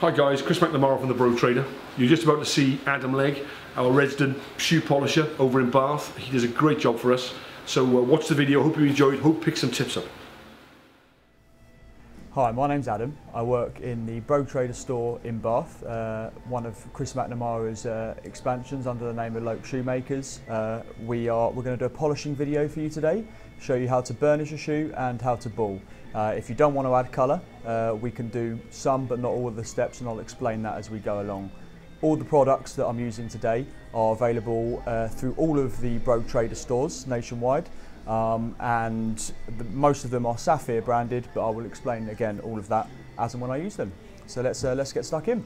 Hi guys, Chris McNamara from the Brogue Trader. You're just about to see Adam Legg, our resident shoe polisher over in Bath. He does a great job for us. So watch the video, hope you enjoyed, hope pick some tips up. Hi, my name's Adam. I work in the Brogue Trader store in Bath, one of Chris McNamara's expansions under the name of Loke Shoemakers. We're going to do a polishing video for you today, show you how to burnish a shoe and how to ball. If you don't want to add colour, we can do some but not all of the steps, and I'll explain that as we go along. All the products that I'm using today are available through all of the Brogue Trader stores nationwide. Most of them are Sapphire branded, but I will explain again all of that as and when I use them. So let's get stuck in.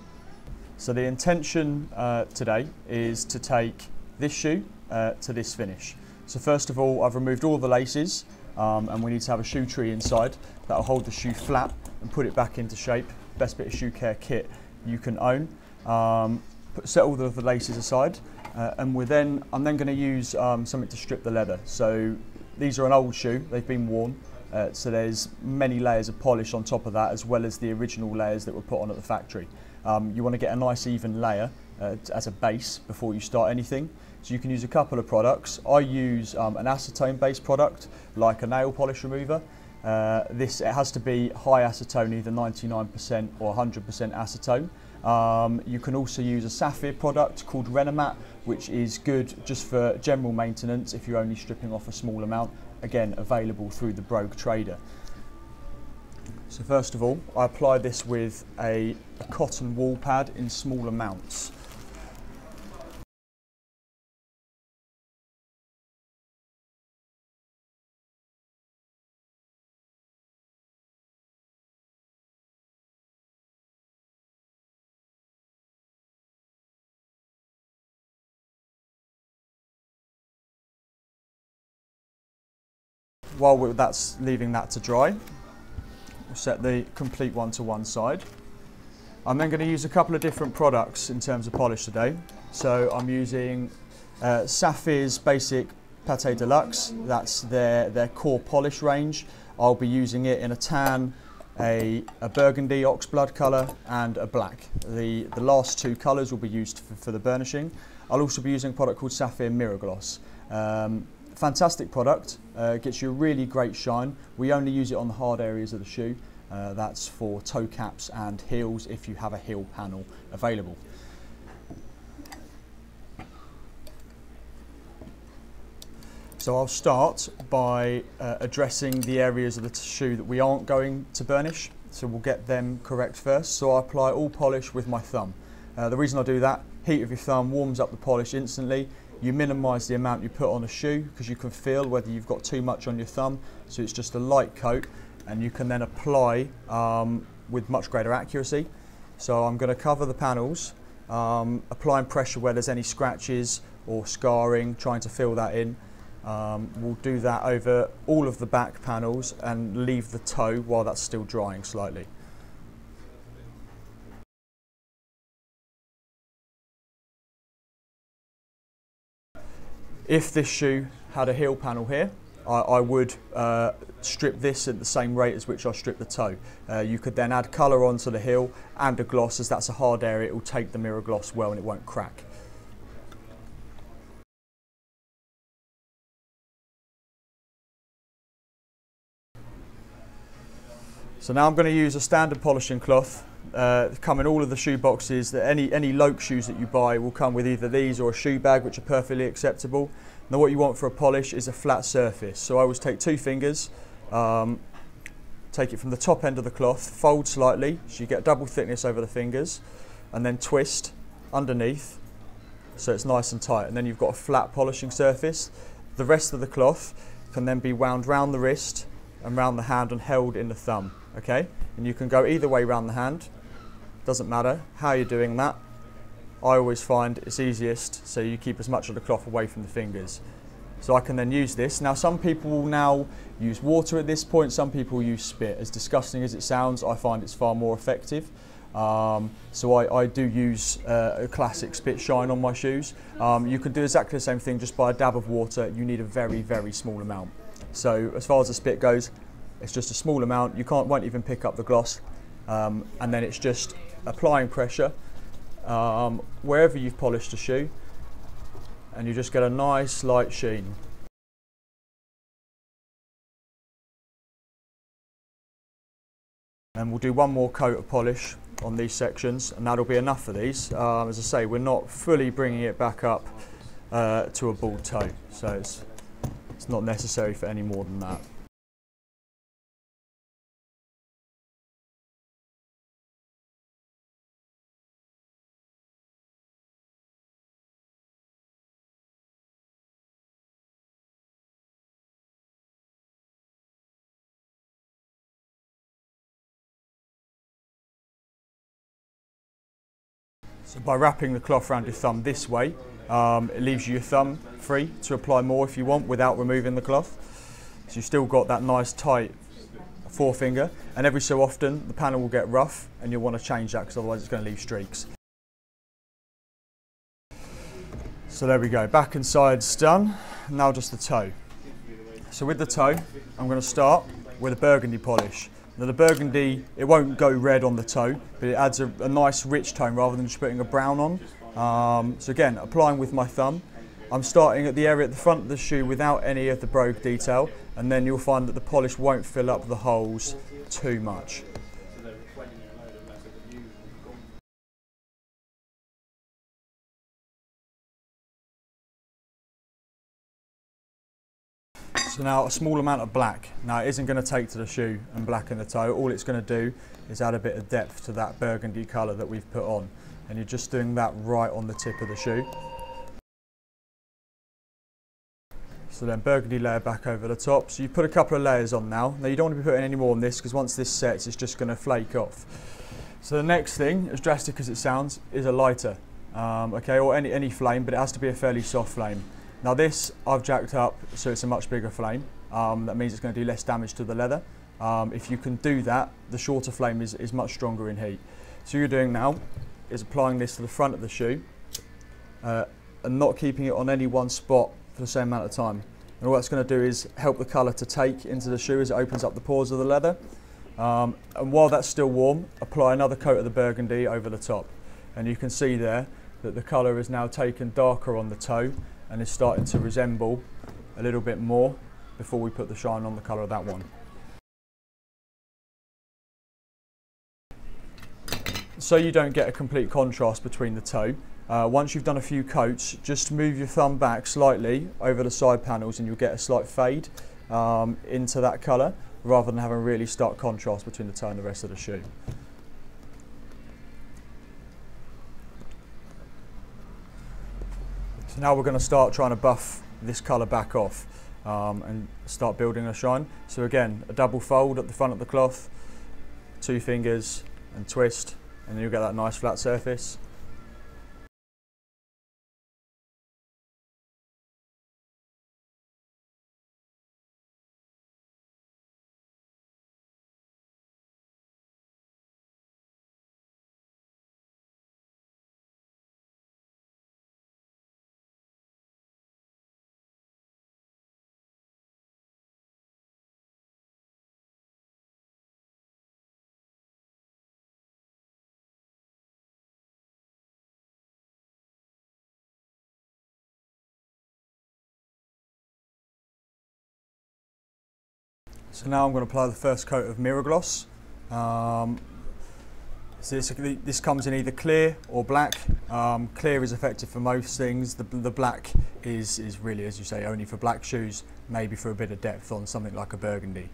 So the intention today is to take this shoe to this finish. So first of all, I've removed all the laces, and we need to have a shoe tree inside that will hold the shoe flat and put it back into shape. Best bit of shoe care kit you can own. Set all of the laces aside, and I'm then going to use something to strip the leather. So these are an old shoe, they've been worn, so there's many layers of polish on top of that, as well as the original layers that were put on at the factory. You want to get a nice even layer as a base before you start anything. So you can use a couple of products. I use an acetone based product, like a nail polish remover. It has to be high acetone, either 99% or 100% acetone. You can also use a Sapphire product called Renomat, which is good just for general maintenance if you're only stripping off a small amount. Again, available through the Brogue Trader. So first of all, I apply this with a cotton wool pad in small amounts. While that's leaving that to dry, we'll set the complete one to one side. I'm then going to use a couple of different products in terms of polish today. So I'm using Sapphire's Basic Pate Deluxe. That's their core polish range. I'll be using it in a tan, a burgundy oxblood colour and a black. The last two colours will be used for the burnishing. I'll also be using a product called Sapphire Mira Gloss. Fantastic product, gets you a really great shine. We only use it on the hard areas of the shoe. That's for toe caps and heels if you have a heel panel available. So I'll start by addressing the areas of the shoe that we aren't going to burnish. So we'll get them correct first. So I apply all polish with my thumb. The reason I do that, heat of your thumb warms up the polish instantly. You minimise the amount you put on a shoe because you can feel whether you've got too much on your thumb, so it's just a light coat, and you can then apply with much greater accuracy. So I'm going to cover the panels, applying pressure where there's any scratches or scarring, trying to fill that in. We'll do that over all of the back panels and leave the toe while that's still drying slightly. If this shoe had a heel panel here, I would strip this at the same rate as which I strip the toe. You could then add colour onto the heel and a gloss, as that's a hard area. It will take the mirror gloss well and it won't crack. So now I'm going to use a standard polishing cloth. Come in all of the shoe boxes. Any Loke shoes that you buy will come with either these or a shoe bag, which are perfectly acceptable. Now what you want for a polish is a flat surface. So I always take 2 fingers, take it from the top end of the cloth, fold slightly so you get double thickness over the fingers, and then twist underneath so it's nice and tight, and then you've got a flat polishing surface. The rest of the cloth can then be wound round the wrist and round the hand and held in the thumb. Okay, and you can go either way round the hand, doesn't matter how you're doing that. I always find it's easiest so you keep as much of the cloth away from the fingers. So I can then use this. Now some people will now use water at this point, some people use spit. As disgusting as it sounds, I find it's far more effective. So I do use a classic spit shine on my shoes. You can do exactly the same thing just by a dab of water. You need a very, very small amount. So as far as the spit goes, it's just a small amount. You won't even pick up the gloss. and then it's just applying pressure wherever you've polished the shoe, and you just get a nice light sheen. And we'll do one more coat of polish on these sections, and that'll be enough for these. As I say, we're not fully bringing it back up to a bald toe, so it's not necessary for any more than that. So by wrapping the cloth around your thumb this way, it leaves you your thumb free to apply more if you want without removing the cloth. So you've still got that nice tight forefinger, and every so often the panel will get rough and you'll want to change that because otherwise it's going to leave streaks. So there we go, back and sides done. Now just the toe. So with the toe, I'm going to start with a burgundy polish. Now the burgundy, it won't go red on the toe, but it adds a nice rich tone rather than just putting a brown on. So again, applying with my thumb. I'm starting at the area at the front of the shoe without any of the brogue detail, and then you'll find that the polish won't fill up the holes too much. So now a small amount of black. Now it isn't going to take to the shoe and blacken the toe. All it's going to do is add a bit of depth to that burgundy colour that we've put on. And you're just doing that right on the tip of the shoe. So then burgundy layer back over the top. So you put a couple of layers on now. Now you don't want to be putting any more on this because once this sets it's just going to flake off. So the next thing, as drastic as it sounds, is a lighter. Okay, or any flame, but it has to be a fairly soft flame. Now this I've jacked up so it's a much bigger flame. That means it's going to do less damage to the leather. If you can do that, the shorter flame is much stronger in heat. So what you're doing now is applying this to the front of the shoe and not keeping it on any one spot for the same amount of time. And all that's going to do is help the colour to take into the shoe as it opens up the pores of the leather. And while that's still warm, apply another coat of the burgundy over the top. And you can see there that the colour is now taken darker on the toe and is starting to resemble a little bit more before we put the shine on the colour of that one. So you don't get a complete contrast between the toe, once you've done a few coats, just move your thumb back slightly over the side panels and you'll get a slight fade into that colour, rather than having a really stark contrast between the toe and the rest of the shoe. So now we're going to start trying to buff this colour back off and start building a shine. So again, a double fold at the front of the cloth, 2 fingers and twist, and then you'll get that nice flat surface. So now I'm going to apply the first coat of Mira gloss. So this comes in either clear or black. Clear is effective for most things. The black is really, as you say, only for black shoes, maybe for a bit of depth on something like a burgundy.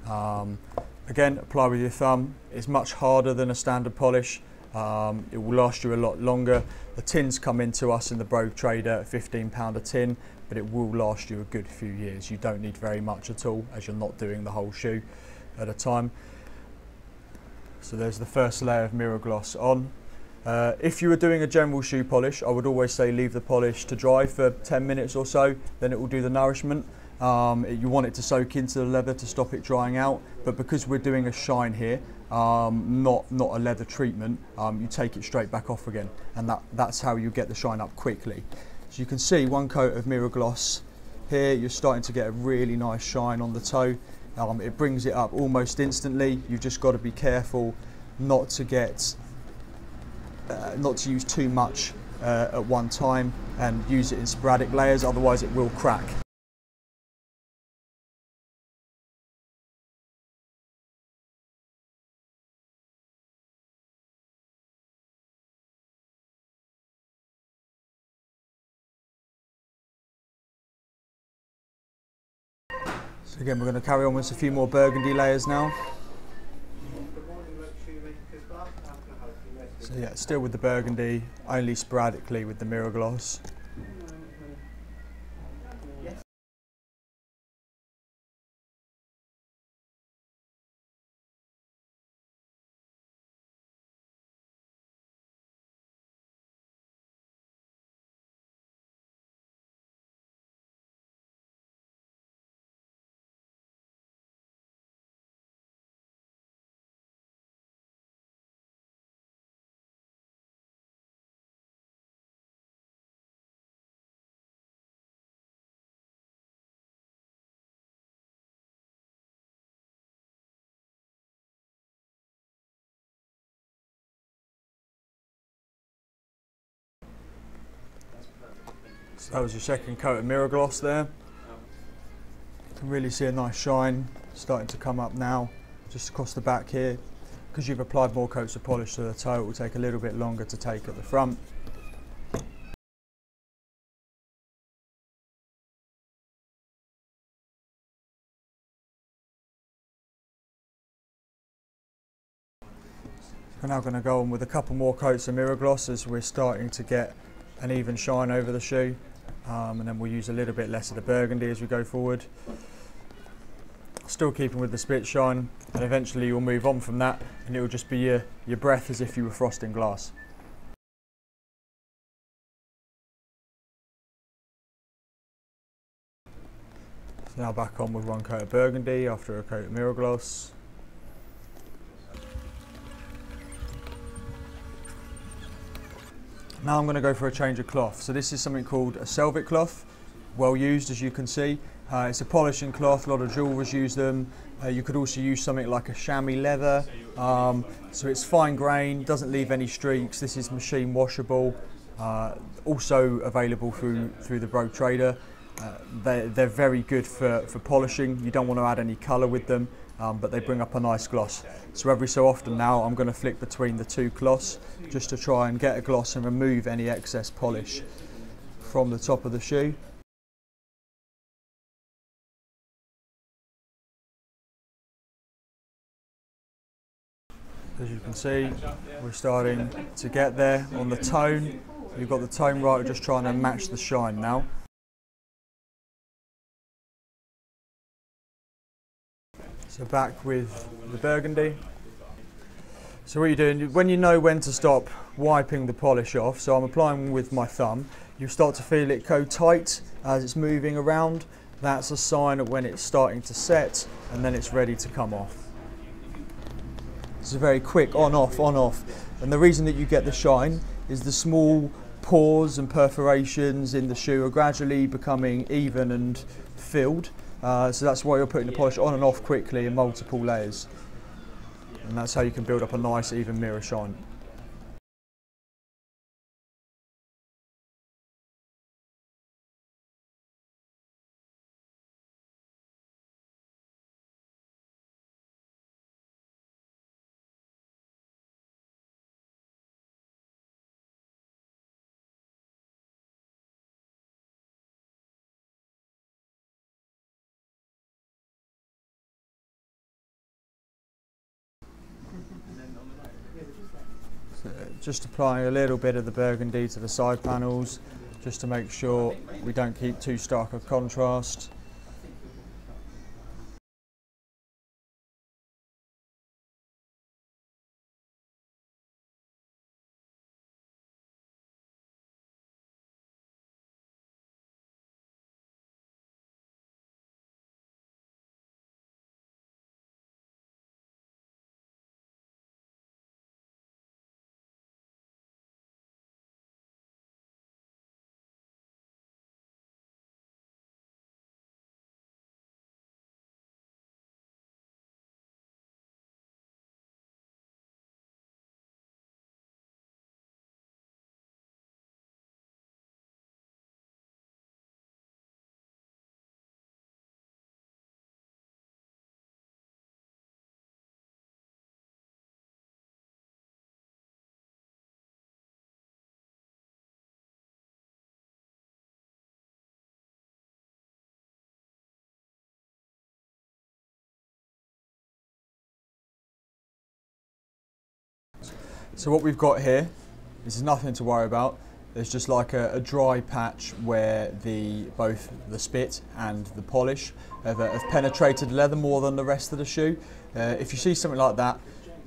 Again, apply with your thumb. It's much harder than a standard polish. It will last you a lot longer. The tins come into us in the Brogue Trader at £15 a tin, but it will last you a good few years. You don't need very much at all, as you're not doing the whole shoe at a time. So there's the first layer of Mira gloss on. If you were doing a general shoe polish, I would always say leave the polish to dry for 10 minutes or so, then it will do the nourishment. You want it to soak into the leather to stop it drying out, but because we're doing a shine here, not a leather treatment, you take it straight back off again, and that's how you get the shine up quickly. So you can see one coat of Mira gloss here, you're starting to get a really nice shine on the toe. It brings it up almost instantly. You've just got to be careful not to use too much at one time, and use it in sporadic layers, otherwise it will crack. So again, we're going to carry on with a few more burgundy layers now. So yeah, still with the burgundy, only sporadically with the mirror gloss. So that was your second coat of mirror gloss there. You can really see a nice shine starting to come up now, just across the back here. Because you've applied more coats of polish to the toe, it will take a little bit longer to take at the front. We're now going to go on with a couple more coats of mirror gloss as we're starting to get an even shine over the shoe, and then we'll use a little bit less of the burgundy as we go forward. Still keeping with the spit shine, and eventually you'll move on from that and it will just be your breath as if you were frosting glass. So now back on with one coat of burgundy after a coat of mirror gloss. Now I'm going to go for a change of cloth. So this is something called a Selvic cloth, well used as you can see. It's a polishing cloth, a lot of jewelers use them. You could also use something like a chamois leather. So it's fine grain, doesn't leave any streaks. This is machine washable, also available through the Brogue Trader. They're very good for polishing. You don't want to add any colour with them, but they bring up a nice gloss. So every so often now I'm going to flick between the two cloths just to try and get a gloss and remove any excess polish from the top of the shoe. As you can see, we're starting to get there on the tone. We've got the tone right, we're just trying to match the shine now. So back with the burgundy. So what you're doing, when you know when to stop wiping the polish off, so I'm applying with my thumb, you start to feel it go tight as it's moving around. That's a sign of when it's starting to set and then it's ready to come off. It's a very quick on off, and the reason that you get the shine is the small pores and perforations in the shoe are gradually becoming even and filled, so that's why you're putting the polish on and off quickly in multiple layers, and that's how you can build up a nice even mirror shine. Just applying a little bit of the burgundy to the side panels, just to make sure we don't keep too stark a contrast. So what we've got here, this is nothing to worry about. There's just like a dry patch where both the spit and the polish have penetrated leather more than the rest of the shoe. If you see something like that,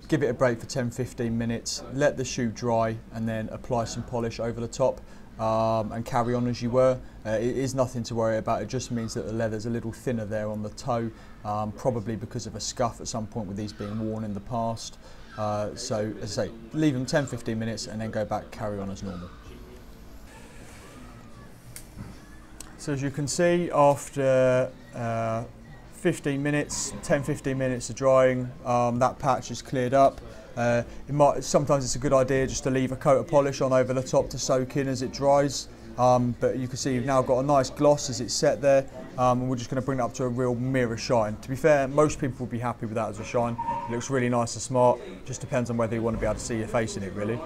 give it a break for 10-15 minutes, let the shoe dry, and then apply some polish over the top and carry on as you were. It is nothing to worry about. It just means that the leather's a little thinner there on the toe, probably because of a scuff at some point with these being worn in the past. So as I say, leave them 10-15 minutes and then go back, carry on as normal. So as you can see, after 10-15 minutes of drying, that patch is cleared up. Sometimes it's a good idea just to leave a coat of polish on over the top to soak in as it dries. But you can see you've now got a nice gloss as it's set there, and we're just going to bring it up to a real mirror shine. To be fair, most people will be happy with that as a shine. It looks really nice and smart. Just depends on whether you want to be able to see your face in it, really.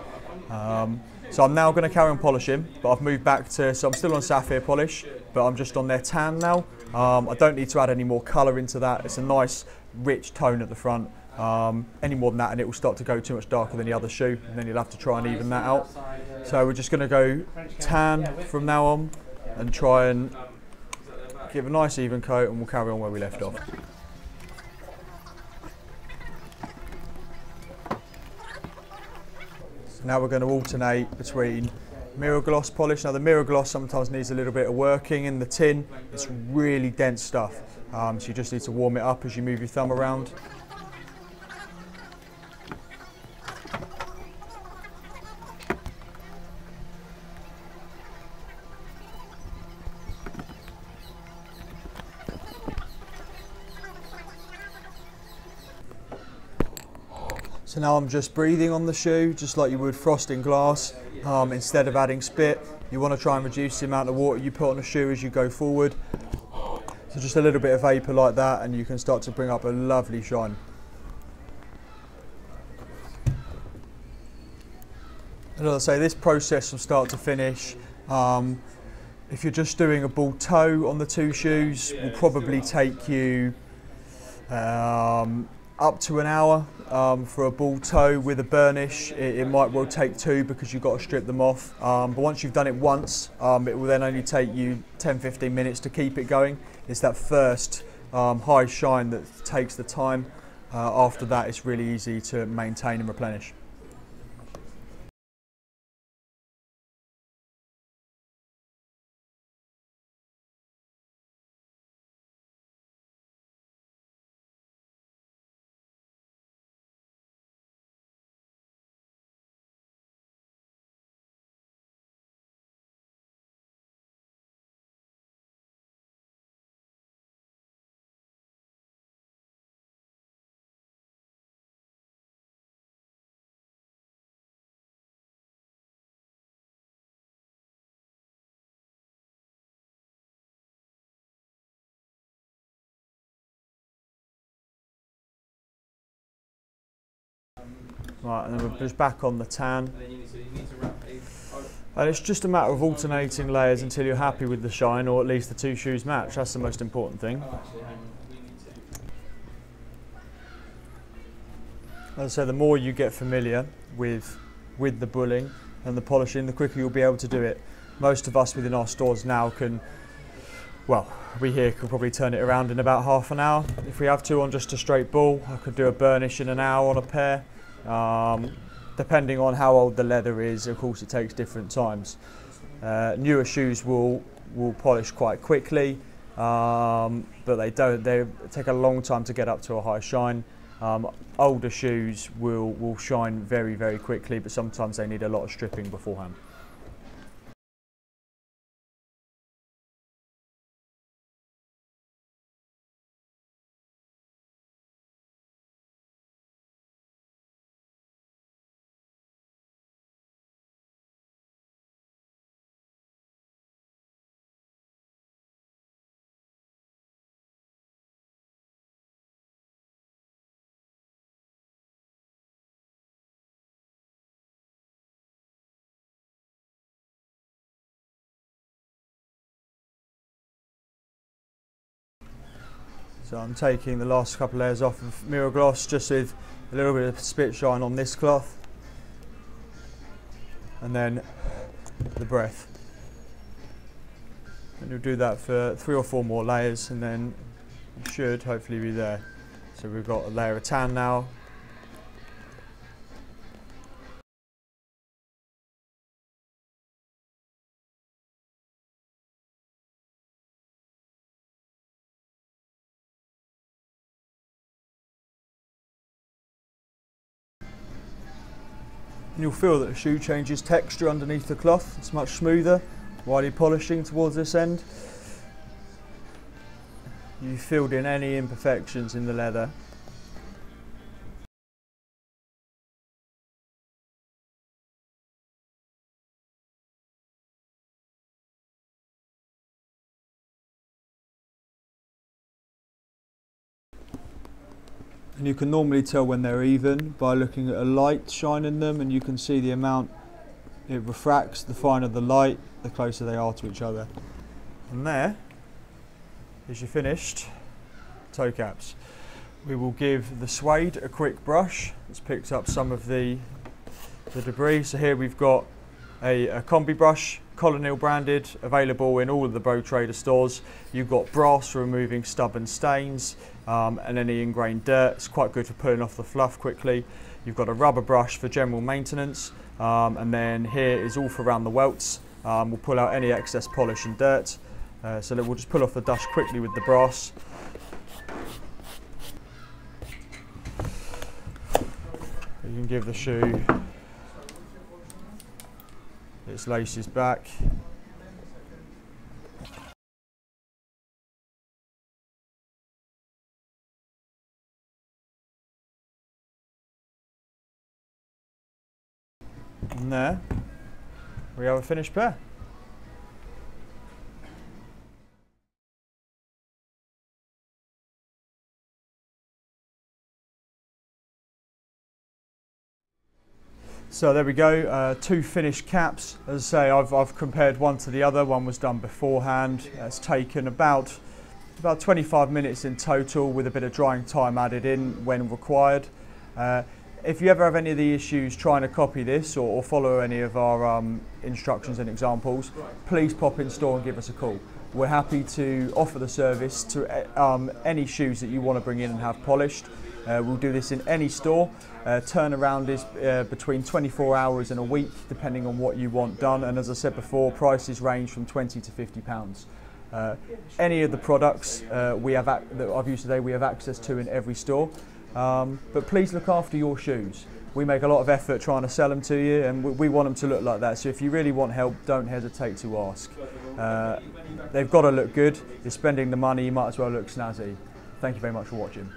So I'm now going to carry on polishing, but I've moved back to, so I'm still on sapphire polish, but I'm just on their tan now. I don't need to add any more colour into that. It's a nice rich tone at the front. Any more than that and it will start to go too much darker than the other shoe, and then you'll have to try and even that out. So we're just going to go tan from now on and try and give a nice even coat, and we'll carry on where we left off. So now we're going to alternate between mirror gloss polish. Now the mirror gloss sometimes needs a little bit of working in the tin. It's really dense stuff, so you just need to warm it up as you move your thumb around. So now I'm just breathing on the shoe, just like you would frosting glass. Instead of adding spit, you want to try and reduce the amount of water you put on a shoe as you go forward. So just a little bit of vapour like that, and you can start to bring up a lovely shine. And as I say, this process from start to finish, if you're just doing a ball toe on the two shoes, will probably take you up to an hour. For a ball toe with a burnish, it might well take 2 because you've got to strip them off. But once you've done it once, it will then only take you 10-15 minutes to keep it going. It's that first high shine that takes the time. After that, it's really easy to maintain and replenish. Right, and then we're just back on the tan. And it's just a matter of alternating layers until you're happy with the shine, or at least the two shoes match. That's the most important thing. As I say, the more you get familiar with the bulling and the polishing, the quicker you'll be able to do it. Most of us within our stores now can, well, we here could probably turn it around in about half an hour. If we have to on just a straight ball, I could do a burnish in an hour on a pair. Depending on how old the leather is, of course it takes different times. Newer shoes will polish quite quickly, but they take a long time to get up to a high shine. Older shoes will shine very, very quickly, but sometimes they need a lot of stripping beforehand. So I'm taking the last couple of layers off of mirror gloss just with a little bit of spit shine on this cloth. and then the breadth. And you'll do that for 3 or 4 more layers, and then it should hopefully be there. So we've got a layer of tan now. And you'll feel that the shoe changes texture underneath the cloth. It's much smoother while you're polishing towards this end. You filled in any imperfections in the leather. And you can normally tell when they're even by looking at a light shining them, and you can see the amount it refracts. The finer the light, the closer they are to each other. And there is your finished toe caps. We will give the suede a quick brush. It's picked up some of the debris. So here we've got a combi brush, Colonel branded, available in all of the Brogue Trader stores. You've got brass for removing stubborn stains and any ingrained dirt. It's quite good for pulling off the fluff quickly. You've got a rubber brush for general maintenance, and then here is all for around the welts. We'll pull out any excess polish and dirt. So that we'll just pull off the dust quickly with the brass. You can give the shoe its laces back. And there we have a finished pair. So there we go, 2 finished caps. As I say, I've compared one to the other. One was done beforehand. It's taken about 25 minutes in total, with a bit of drying time added in when required. If you ever have any of the issues trying to copy this or follow any of our instructions and examples, please pop in store and give us a call. We're happy to offer the service to any shoes that you want to bring in and have polished. We'll do this in any store. Turnaround is between 24 hours and a week, depending on what you want done. And as I said before, prices range from £20 to £50. Any of the products that I've used today, we have access to in every store. But please look after your shoes. We make a lot of effort trying to sell them to you, and we want them to look like that. So if you really want help, don't hesitate to ask. They've got to look good. You're spending the money, you might as well look snazzy. Thank you very much for watching.